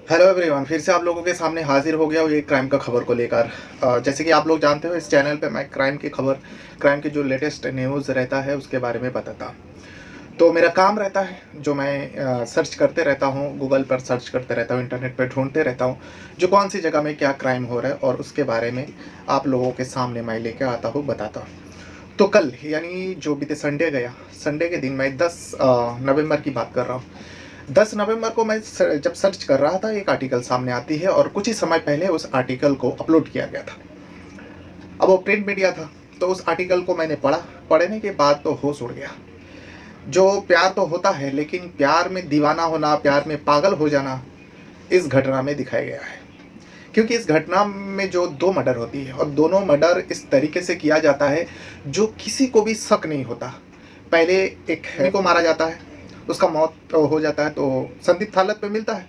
Hello everyone, फिर से आप लोगों के सामने हाजिर हो गया हूँ एक क्राइम का खबर को लेकर। जैसे कि आप लोग जानते हो, इस चैनल पे मैं क्राइम की खबर, क्राइम की जो लेटेस्ट न्यूज़ रहता है उसके बारे में बताता हूँ। तो मेरा काम रहता है, जो मैं सर्च करते रहता हूँ, गूगल पर सर्च करते रहता हूँ, इंटरनेट पर ढूंढते रहता हूँ जो कौन सी जगह में क्या क्राइम हो रहा है, और उसके बारे में आप लोगों के सामने मैं लेकर आता हूँ, बताता हूँ। तो कल यानी जो बीते संडे गया, संडे के दिन मैं 10 नवंबर की बात कर रहा हूँ। 10 नवंबर को मैं जब सर्च कर रहा था, एक आर्टिकल सामने आती है और कुछ ही समय पहले उस आर्टिकल को अपलोड किया गया था। अब वो प्रिंट मीडिया था, तो उस आर्टिकल को मैंने पढ़ा। पढ़ने के बाद तो होश उड़ गया। जो प्यार तो होता है, लेकिन प्यार में दीवाना होना, प्यार में पागल हो जाना इस घटना में दिखाया गया है। क्योंकि इस घटना में जो दो मर्डर होती है, और दोनों मर्डर इस तरीके से किया जाता है जो किसी को भी शक नहीं होता। पहले एक को मारा जाता है, उसका मौत हो जाता है, तो संदिग्ध हालत में मिलता है,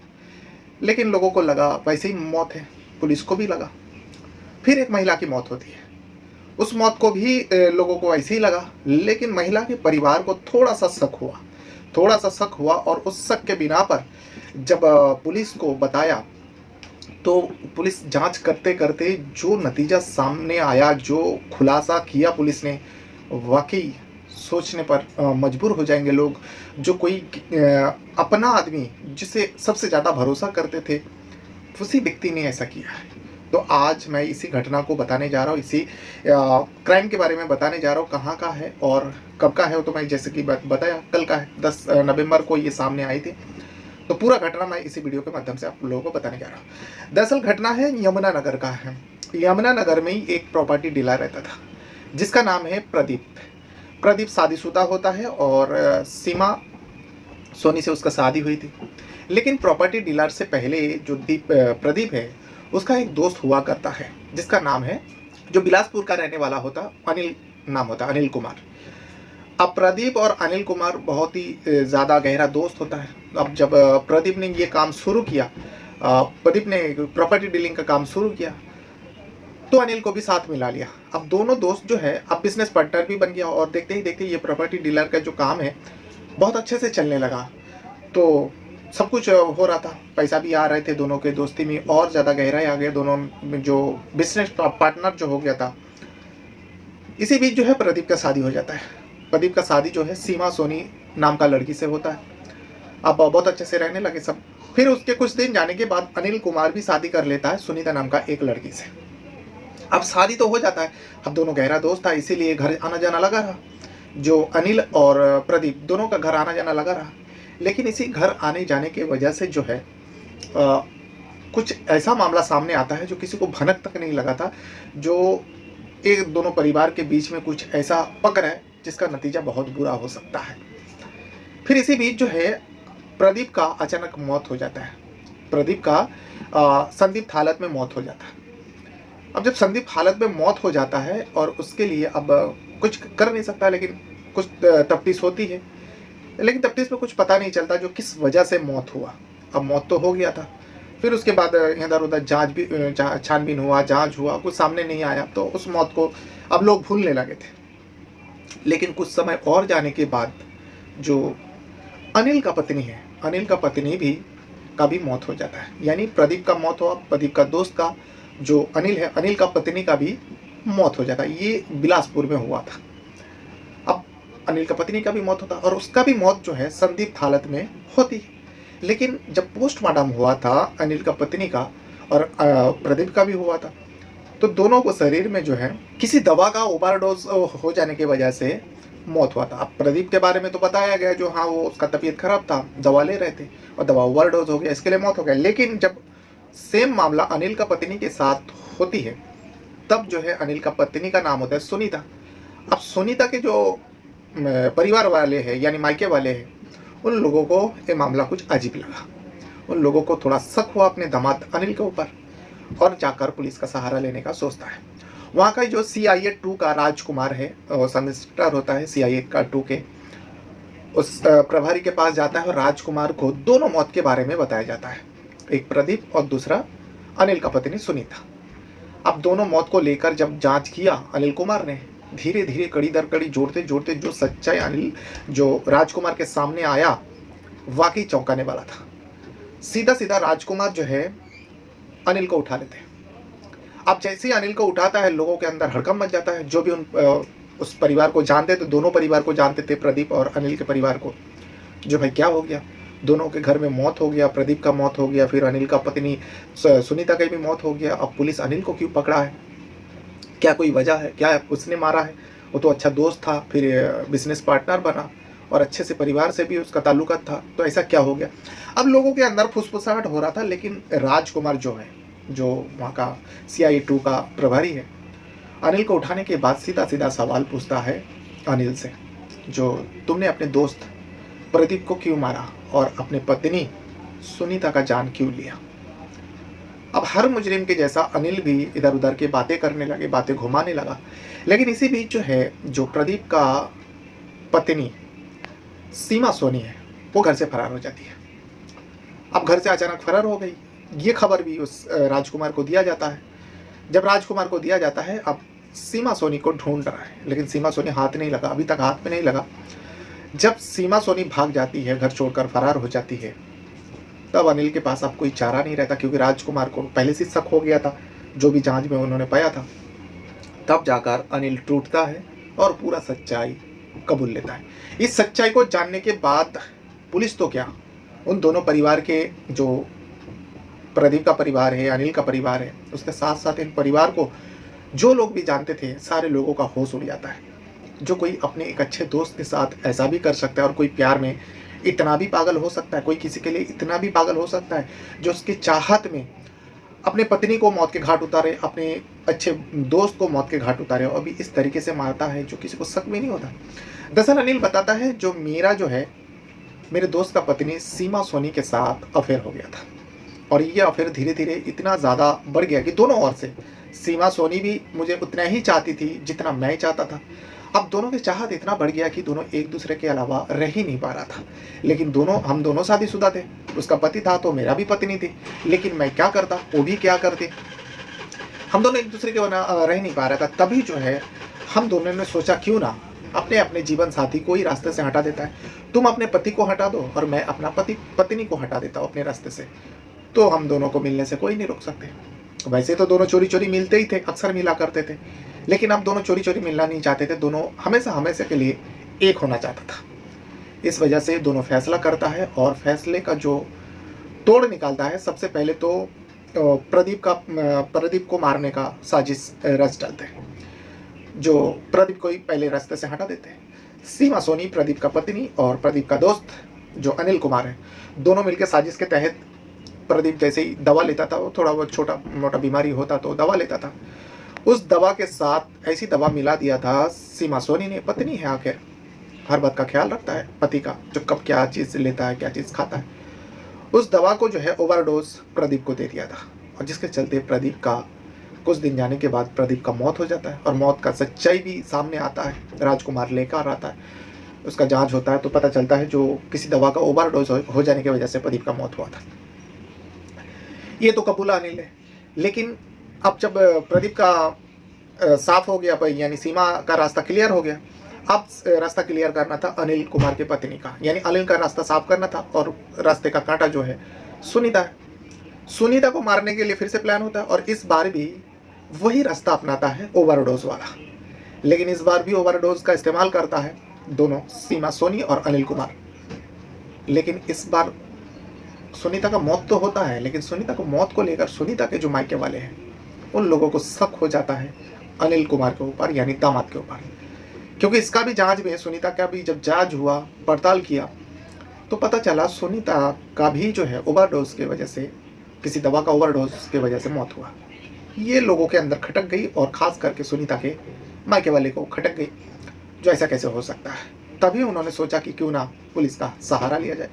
लेकिन लोगों को लगा वैसे ही मौत है, पुलिस को भी लगा। फिर एक महिला की मौत होती है, उस मौत को भी लोगों को ऐसे ही लगा, लेकिन महिला के परिवार को थोड़ा सा शक हुआ, थोड़ा सा शक हुआ, और उस शक के बिना पर जब पुलिस को बताया, तो पुलिस जांच करते करते जो नतीजा सामने आया, जो खुलासा किया पुलिस ने, वाकई सोचने पर मजबूर हो जाएंगे लोग। जो कोई अपना आदमी जिसे सबसे ज़्यादा भरोसा करते थे, उसी व्यक्ति ने ऐसा किया है। तो आज मैं इसी घटना को बताने जा रहा हूँ, इसी क्राइम के बारे में बताने जा रहा हूँ। कहाँ का है और कब का है, तो मैं जैसे कि बताया कल का है, 10 नवंबर को ये सामने आई थी। तो पूरा घटना मैं इसी वीडियो के माध्यम से आप लोगों को बताने जा रहा हूँ। दरअसल घटना है यमुनानगर का है। यमुनानगर में ही एक प्रॉपर्टी डीलर रहता था, जिसका नाम है प्रदीप। प्रदीप शादीशुदा होता है, और सीमा सोनी से उसका शादी हुई थी। लेकिन प्रॉपर्टी डीलर से पहले जो प्रदीप है, उसका एक दोस्त हुआ करता है, जिसका नाम है, जो बिलासपुर का रहने वाला होता, अनिल नाम होता, अनिल कुमार। अब प्रदीप और अनिल कुमार बहुत ही ज़्यादा गहरा दोस्त होता है। अब जब प्रदीप ने ये काम शुरू किया, प्रदीप ने प्रॉपर्टी डीलिंग का काम शुरू किया, तो अनिल को भी साथ मिला लिया। अब दोनों दोस्त जो है, अब बिजनेस पार्टनर भी बन गया, और देखते ही देखते ये प्रॉपर्टी डीलर का जो काम है बहुत अच्छे से चलने लगा। तो सब कुछ हो रहा था, पैसा भी आ रहे थे, दोनों के दोस्ती में और ज़्यादा गहराई आ गया, दोनों में जो बिजनेस पार्टनर जो हो गया था। इसी बीच जो है प्रदीप का शादी हो जाता है। प्रदीप का शादी जो है सीमा सोनी नाम का लड़की से होता है। अब बहुत अच्छे से रहने लगे सब। फिर उसके कुछ दिन जाने के बाद अनिल कुमार भी शादी कर लेता है सुनीता नाम का एक लड़की से। अब शादी तो हो जाता है, अब दोनों गहरा दोस्त था, इसीलिए घर आना जाना लगा रहा। जो अनिल और प्रदीप दोनों का घर आना जाना लगा रहा। लेकिन इसी घर आने जाने की वजह से जो है कुछ ऐसा मामला सामने आता है जो किसी को भनक तक नहीं लगा था, जो एक दोनों परिवार के बीच में कुछ ऐसा पक रहा है जिसका नतीजा बहुत बुरा हो सकता है। फिर इसी बीच जो है प्रदीप का अचानक मौत हो जाता है। प्रदीप का संदिग्ध हालत में मौत हो जाता है। अब जब संदिग्ध हालत में मौत हो जाता है, और उसके लिए अब कुछ कर नहीं सकता, लेकिन कुछ तफ्तीश होती है, लेकिन तफ्तीश में कुछ पता नहीं चलता जो किस वजह से मौत हुआ। अब मौत तो हो गया था, फिर उसके बाद इधर उधर जांच भी छानबीन हुआ, जांच हुआ, कुछ सामने नहीं आया, तो उस मौत को अब लोग भूलने लगे थे। लेकिन कुछ समय और जाने के बाद जो अनिल का पत्नी है, अनिल का पत्नी भी का भी मौत हो जाता है। यानी प्रदीप का मौत हुआ, प्रदीप का दोस्त का जो अनिल है, अनिल का पत्नी का भी मौत हो जाता है। ये बिलासपुर में हुआ था। अब अनिल का पत्नी का भी मौत होता, और उसका भी मौत जो है संदिग्ध हालत में होती है। लेकिन जब पोस्टमार्टम हुआ था अनिल का पत्नी का और प्रदीप का भी हुआ था, तो दोनों को शरीर में जो है किसी दवा का ओवरडोज हो जाने की वजह से मौत हुआ था। अब प्रदीप के बारे में तो बताया गया, जो हाँ वो उसका तबीयत खराब था, दवा ले रहे थे और दवा ओवरडोज हो गया, इसके लिए मौत हो गया। लेकिन जब सेम मामला अनिल का पत्नी के साथ होती है, तब जो है अनिल का पत्नी का नाम होता है सुनीता। अब सुनीता के जो परिवार वाले हैं, यानी मायके वाले हैं, उन लोगों को ये मामला कुछ अजीब लगा। उन लोगों को थोड़ा शक हुआ अपने दामाद अनिल के ऊपर, और जाकर पुलिस का सहारा लेने का सोचता है। वहाँ का जो CIA 2 का राजकुमार है, सब इंस्पेक्टर होता है CIA का 2 के, उस प्रभारी के पास जाता है, और राजकुमार को दोनों मौत के बारे में बताया जाता है, एक प्रदीप और दूसरा अनिल का पत्नी सुनीता। अब दोनों मौत को लेकर जब जांच किया अनिल कुमार ने, धीरे धीरे कड़ी दर कड़ी जोड़ते जोड़ते जो सच्चाई अनिल जो राजकुमार के सामने आया, वाकई चौंकाने वाला था। सीधा सीधा राजकुमार जो है अनिल को उठा लेते हैं। अब जैसे ही अनिल को उठाता है, लोगों के अंदर हड़कंप मच जाता है। जो भी उस परिवार को जानते थे, दोनों परिवार को जानते थे, प्रदीप और अनिल के परिवार को, जो भाई क्या हो गया, दोनों के घर में मौत हो गया, प्रदीप का मौत हो गया, फिर अनिल का पत्नी सुनीता की भी मौत हो गया। अब पुलिस अनिल को क्यों पकड़ा है, क्या कोई वजह है, क्या उसने मारा है? वो तो अच्छा दोस्त था, फिर बिजनेस पार्टनर बना और अच्छे से परिवार से भी उसका ताल्लुकात था, तो ऐसा क्या हो गया? अब लोगों के अंदर फुसफुसाहट हो रहा था। लेकिन राजकुमार जो है, जो वहाँ का CI2 का प्रभारी है, अनिल को उठाने के बाद सीधा सीधा सवाल पूछता है अनिल से, जो तुमने अपने दोस्त प्रदीप को क्यों मारा और अपने पत्नी सुनीता का जान क्यों लिया? अब हर मुजरिम के जैसा अनिल भी इधर उधर के बातें करने लगे, बातें घुमाने लगा। लेकिन इसी बीच जो है, जो प्रदीप का पत्नी सीमा सोनी है, वो घर से फरार हो जाती है। अब घर से अचानक फरार हो गई, ये खबर भी उस राजकुमार को दिया जाता है। जब राजकुमार को दिया जाता है, अब सीमा सोनी को ढूंढ रहा है, लेकिन सीमा सोनी हाथ नहीं लगा, अभी तक हाथ में नहीं लगा। जब सीमा सोनी भाग जाती है, घर छोड़कर फरार हो जाती है, तब अनिल के पास अब कोई चारा नहीं रहता, क्योंकि राजकुमार को पहले से शक हो गया था, जो भी जांच में उन्होंने पाया था। तब जाकर अनिल टूटता है और पूरा सच्चाई कबूल लेता है। इस सच्चाई को जानने के बाद पुलिस तो क्या, उन दोनों परिवार के, जो प्रदीप का परिवार है, अनिल का परिवार है, उसके साथ साथ इन परिवार को जो लोग भी जानते थे, सारे लोगों का होश उड़ जाता है। जो कोई अपने एक अच्छे दोस्त के साथ ऐसा भी कर सकता है, और कोई प्यार में इतना भी पागल हो सकता है, कोई किसी के लिए इतना भी पागल हो सकता है, जो उसकी चाहत में अपने पत्नी को मौत के घाट उतारे, अपने अच्छे दोस्त को मौत के घाट उतारे, और अभी इस तरीके से मारता है जो किसी को शक भी नहीं होता। दरअसल अनिल बताता है, जो मेरे दोस्त का पत्नी सीमा सोनी के साथ अफेयर हो गया था, और ये अफेयर धीरे धीरे इतना ज़्यादा बढ़ गया कि दोनों ओर से, सीमा सोनी भी मुझे उतना ही चाहती थी जितना मैं चाहता था। अब दोनों की चाहत इतना बढ़ गया कि दोनों एक दूसरे के अलावा रह ही नहीं पा रहा था। लेकिन हम दोनों शादीशुदा थे, उसका पति था तो मेरा भी पत्नी थी, लेकिन मैं क्या करता, वो भी क्या करते, हम दोनों एक दूसरे के बना रह नहीं पा रहा था। तभी जो है, हम दोनों ने सोचा क्यों ना अपने अपने जीवन साथी को ही रास्ते से हटा देता है। तुम अपने पति को हटा दो और मैं अपना पत्नी को हटा देता हूँ अपने रास्ते से, तो हम दोनों को मिलने से कोई नहीं रोक सकते। वैसे तो दोनों चोरी चोरी मिलते ही थे, अक्सर मिला करते थे, लेकिन अब दोनों चोरी चोरी मिलना नहीं चाहते थे, दोनों हमेशा हमेशा के लिए एक होना चाहता था। इस वजह से दोनों फैसला करता है, और फैसले का जो तोड़ निकालता है, सबसे पहले तो प्रदीप को मारने का साजिश रच डालते हैं, जो प्रदीप को ही पहले रास्ते से हटा देते हैं। सीमा सोनी, प्रदीप का पत्नी, और प्रदीप का दोस्त जो अनिल कुमार है, दोनों मिलकर साजिश के तहत, प्रदीप जैसे ही दवा लेता था, वो थोड़ा बहुत छोटा मोटा बीमारी होता तो दवा लेता था, उस दवा के साथ ऐसी दवा मिला दिया था। सीमा सोनी ने, पत्नी है आखिर, हर बात का ख्याल रखता है पति का, जो कब क्या चीज़ लेता है, क्या चीज़ खाता है, उस दवा को जो है ओवरडोज प्रदीप को दे दिया था, और जिसके चलते प्रदीप का कुछ दिन जाने के बाद प्रदीप का मौत हो जाता है, और मौत का सच्चाई भी सामने आता है। राजकुमार लेकर आता है, उसका जांच होता है, तो पता चलता है जो किसी दवा का ओवरडोज हो जाने की वजह से प्रदीप का मौत हुआ था। ये तो कबूला अनिल है। लेकिन अब जब प्रदीप का साफ हो गया, यानी सीमा का रास्ता क्लियर हो गया, अब रास्ता क्लियर करना था अनिल कुमार के पत्नी का, यानी अनिल का रास्ता साफ करना था, और रास्ते का कांटा जो है सुनीता है। सुनीता को मारने के लिए फिर से प्लान होता है, और इस बार भी वही रास्ता अपनाता है, ओवरडोज वाला। लेकिन इस बार भी ओवरडोज का इस्तेमाल करता है दोनों, सीमा सोनी और अनिल कुमार। लेकिन इस बार सुनीता का मौत तो होता है, लेकिन सुनीता को मौत को लेकर सुनीता के जो मायके वाले हैं, उन लोगों को शक हो जाता है अनिल कुमार के ऊपर, यानी दामाद के ऊपर। क्योंकि इसका भी जांच में, सुनीता का भी जब जांच हुआ, पड़ताल किया, तो पता चला सुनीता का भी जो है ओवरडोज की वजह से, किसी दवा का ओवरडोज की वजह से मौत हुआ। ये लोगों के अंदर खटक गई, और ख़ास करके सुनीता के मायके वाले को खटक गई, जो ऐसा कैसे हो सकता है। तभी उन्होंने सोचा कि क्यों ना पुलिस का सहारा लिया जाए।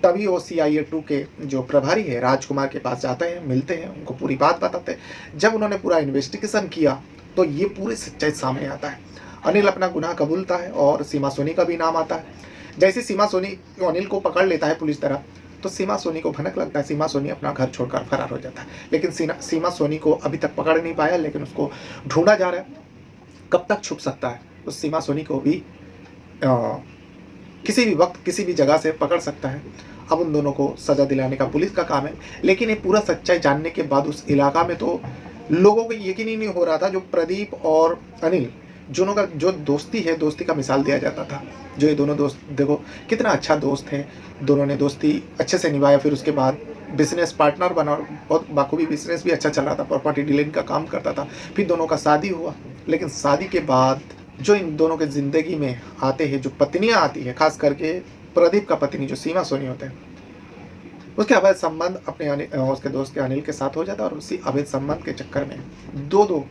तभी वो CIA2 के जो प्रभारी है राजकुमार के पास जाते हैं, मिलते हैं, उनको पूरी बात बताते हैं। जब उन्होंने पूरा इन्वेस्टिगेशन किया, तो ये पूरी सच्चाई सामने आता है। अनिल अपना गुनाह कबूलता है, और सीमा सोनी का भी नाम आता है। जैसे सीमा सोनी अनिल को पकड़ लेता है पुलिस तरह, तो सीमा सोनी को भनक लगता है, सीमा सोनी अपना घर छोड़कर फरार हो जाता है। लेकिन सीमा सोनी को अभी तक पकड़ नहीं पाया, लेकिन उसको ढूंढा जा रहा है, कब तक छुप सकता है। तो सीमा सोनी को भी किसी भी वक्त किसी भी जगह से पकड़ सकता है। अब उन दोनों को सज़ा दिलाने का पुलिस का काम है। लेकिन ये पूरा सच्चाई जानने के बाद उस इलाका में तो लोगों को यकीन ही नहीं हो रहा था। जो प्रदीप और अनिल दोनों का जो दोस्ती है, दोस्ती का मिसाल दिया जाता था। जो ये दोनों दोस्त देखो कितना अच्छा दोस्त है, दोनों ने दोस्ती अच्छे से निभाया। फिर उसके बाद बिजनेस पार्टनर बना और बहुत बाखूबी बिजनेस भी अच्छा चल रहा था, प्रॉपर्टी डीलिंग का काम करता था। फिर दोनों का शादी हुआ। लेकिन शादी के बाद जो इन दोनों के ज़िंदगी में आते हैं, जो पत्नियाँ आती है, खास करके प्रदीप का पत्नी जो सीमा सोनी होते हैं, उसके अवैध संबंध उसके दोस्त के अनिल के साथ हो जाता है। और उसी अवैध संबंध के चक्कर में दो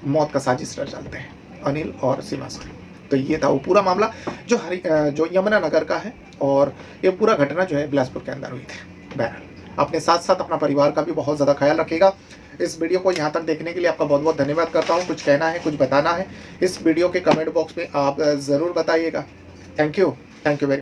मौत का साजिश रच डालते हैं, अनिल और सीमा सोनी। तो ये था वो पूरा मामला जो यमुनानगर का है। और ये पूरा घटना जो है बिलासपुर के अंदर हुई थी। बहरहाल अपने साथ साथ अपना परिवार का भी बहुत ज़्यादा ख्याल रखिएगा। इस वीडियो को यहाँ तक देखने के लिए आपका बहुत बहुत धन्यवाद करता हूँ। कुछ कहना है, कुछ बताना है, इस वीडियो के कमेंट बॉक्स में आप ज़रूर बताइएगा। Thank you very